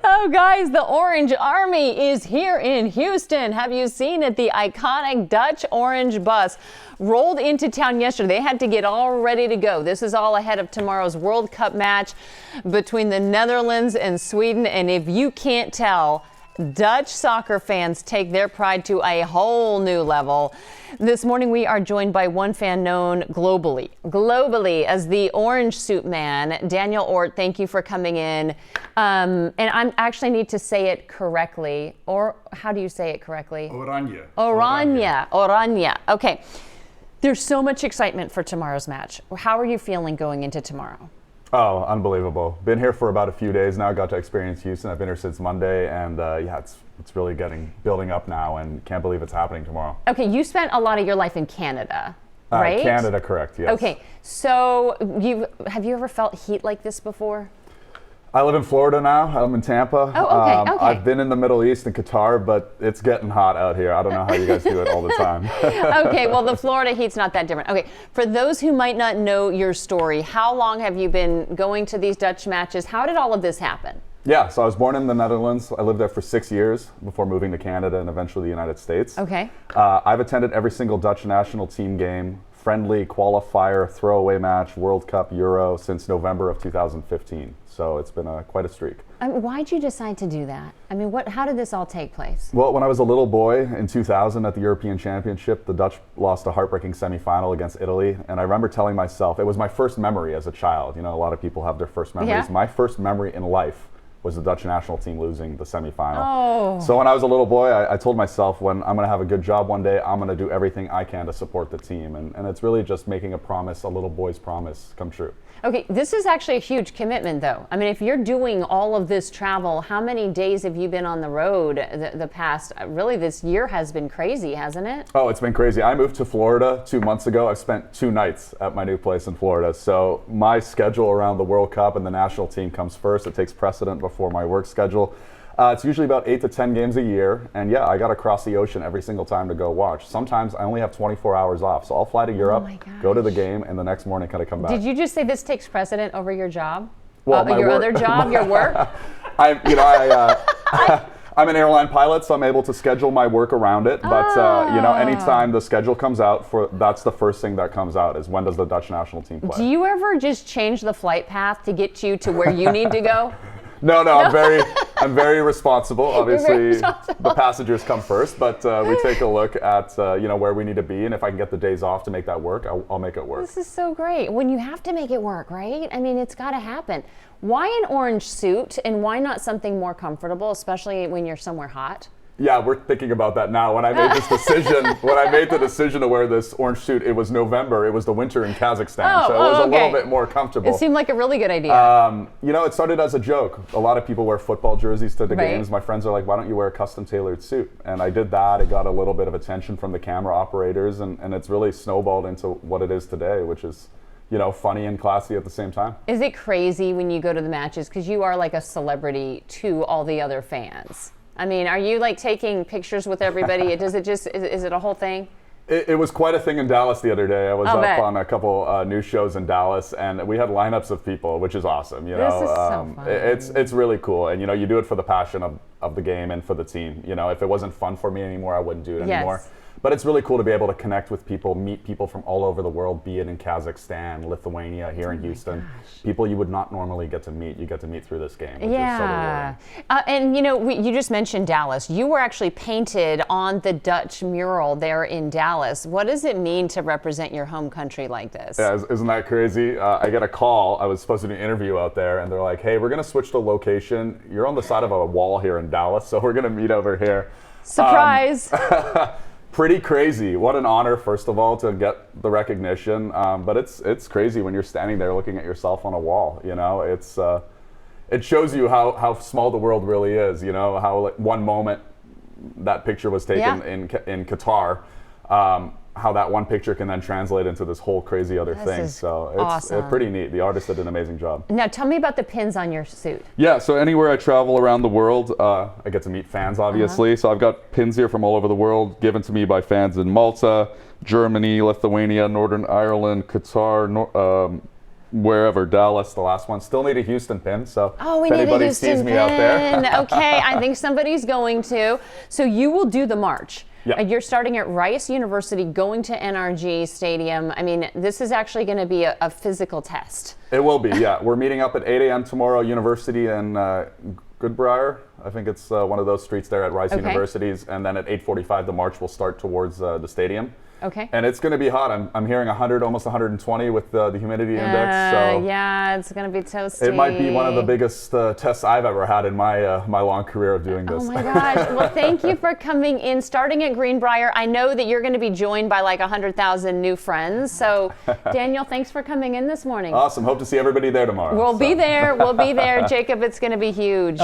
Oh, guys, the Orange Army is here in Houston. Have you seen it? The iconic Dutch orange bus rolled into town yesterday. They had to get all ready to go. This is all ahead of tomorrow's World Cup match between the Netherlands and Sweden. And if you can't tell, Dutch soccer fans take their pride to a whole new level. This morning, we are joined by one fan known globally as the Oranje Suit Man, Daniel Oordt. Thank you for coming in. And I actually need to say it correctly. Or how do you say it correctly? Oranje. Oranje. Okay. There's so much excitement for tomorrow's match. How are you feeling going into tomorrow? Oh, unbelievable. Been here for about a few days now. Got to experience Houston. I've been here since Monday, and yeah, it's really building up now, and can't believe it's happening tomorrow. Okay, you spent a lot of your life in Canada, right? Canada, correct, yes. Okay, so have you ever felt heat like this before? I live in Florida now. I'm in Tampa. Oh, okay, okay. I've been in the Middle East and Qatar, but it's getting hot out here. I don't know how you guys do it all the time. Okay, well, the Florida heat's not that different. Okay, for those who might not know your story, how long have you been going to these Dutch matches? How did all of this happen? Yeah, so I was born in the Netherlands. I lived there for 6 years before moving to Canada and eventually the United States. Okay. I've attended every single Dutch national team game, friendly, qualifier, throwaway match, World Cup, Euro since November of 2015. So it's been quite a streak. Why'd you decide to do that? I mean, how did this all take place? Well, when I was a little boy in 2000 at the European Championship, the Dutch lost a heartbreaking semifinal against Italy. And I remember telling myself, it was my first memory as a child. You know, a lot of people have their first memories. Yeah. My first memory in life was the Dutch national team losing the semifinal. Oh. So when I was a little boy, I told myself, when I'm going to have a good job one day, I'm going to do everything I can to support the team. And it's really just making a promise, a little boy's promise, come true. Okay, this is actually a huge commitment, though. I mean, if you're doing all of this travel, how many days have you been on the road the past? Really, this year has been crazy, hasn't it? Oh, it's been crazy. I moved to Florida 2 months ago. I've spent 2 nights at my new place in Florida. So my schedule around the World Cup and the national team comes first. It takes precedent before my work schedule. It's usually about 8 to 10 games a year. And yeah, I got to cross the ocean every single time to go watch. Sometimes I only have 24 hours off. So I'll fly to Europe, go to the game, and the next morning kind of come back. Did you just say this takes precedent over your job? Well, your other job, your work? I'm an airline pilot, so I'm able to schedule my work around it. But anytime the schedule comes out, that's the first thing that comes out is when does the Dutch national team play. Do you ever just change the flight path to get you to where you need to go? No, I'm very responsible. Obviously, the passengers come first, but we take a look at where we need to be, and if I can get the days off to make that work, I'll make it work. This is so great. When you have to make it work, right? I mean, it's got to happen. Why an orange suit, and why not something more comfortable, especially when you're somewhere hot? Yeah, we're thinking about that now. When I made this decision, to wear this orange suit, it was November. It was the winter in Kazakhstan, so it was a little bit more comfortable. It seemed like a really good idea. It started as a joke. A lot of people wear football jerseys to the games. My friends are like, why don't you wear a custom tailored suit? And I did that. It got a little bit of attention from the camera operators, and it's really snowballed into what it is today, which is funny and classy at the same time. Is it crazy when you go to the matches? Because you are like a celebrity to all the other fans. I mean, are you like taking pictures with everybody? Is it a whole thing? It was quite a thing in Dallas the other day. I was up on a couple news shows in Dallas, and we had lineups of people, which is awesome. This is so fun. It's really cool, and you do it for the passion of the game and for the team. If it wasn't fun for me anymore, I wouldn't do it anymore. But it's really cool to be able to connect with people, meet people from all over the world, be it in Kazakhstan, Lithuania, here in Houston. People you would not normally get to meet, you get to meet through this game, which is so rewarding. And you just mentioned Dallas. You were actually painted on the Dutch mural there in Dallas. What does it mean to represent your home country like this? Yeah, isn't that crazy? I get a call. I was supposed to do an interview out there, and they're like, hey, we're going to switch the location. You're on the side of a wall here in Dallas, so we're going to meet over here. Surprise! Pretty crazy. What an honor, first of all, to get the recognition. But it's crazy when you're standing there looking at yourself on a wall. It shows you how small the world really is. How one moment that picture was taken in Qatar. How that one picture can then translate into this whole crazy other thing. So it's awesome. Pretty neat. The artist did an amazing job. Now tell me about the pins on your suit. Yeah, so anywhere I travel around the world, I get to meet fans, obviously. So I've got pins here from all over the world, given to me by fans in Malta, Germany, Lithuania, Northern Ireland, Qatar, wherever, Dallas, the last one. Still need a Houston pin, so Oh, we if need a anybody Houston sees me out there. pin. Okay, I think somebody's going to. So you will do the march. Yeah. You're starting at Rice University, going to NRG Stadium. I mean, this is actually going to be a physical test. It will be, yeah. We're meeting up at 8 a.m. tomorrow, University in Goodbriar. I think it's one of those streets there at Rice Universities. And then at 8:45, the march will start towards the stadium. Okay. And it's going to be hot. I'm hearing 100, almost 120 with the humidity index. So yeah, it's going to be toasty. it might be one of the biggest tests I've ever had in my my long career of doing this. Oh my gosh. Well, thank you for coming in. Starting at Greenbrier, I know that you're going to be joined by like 100,000 new friends. So, Daniel, thanks for coming in this morning. Awesome. Hope to see everybody there tomorrow. We'll be there. We'll be there. Jacob, it's going to be huge.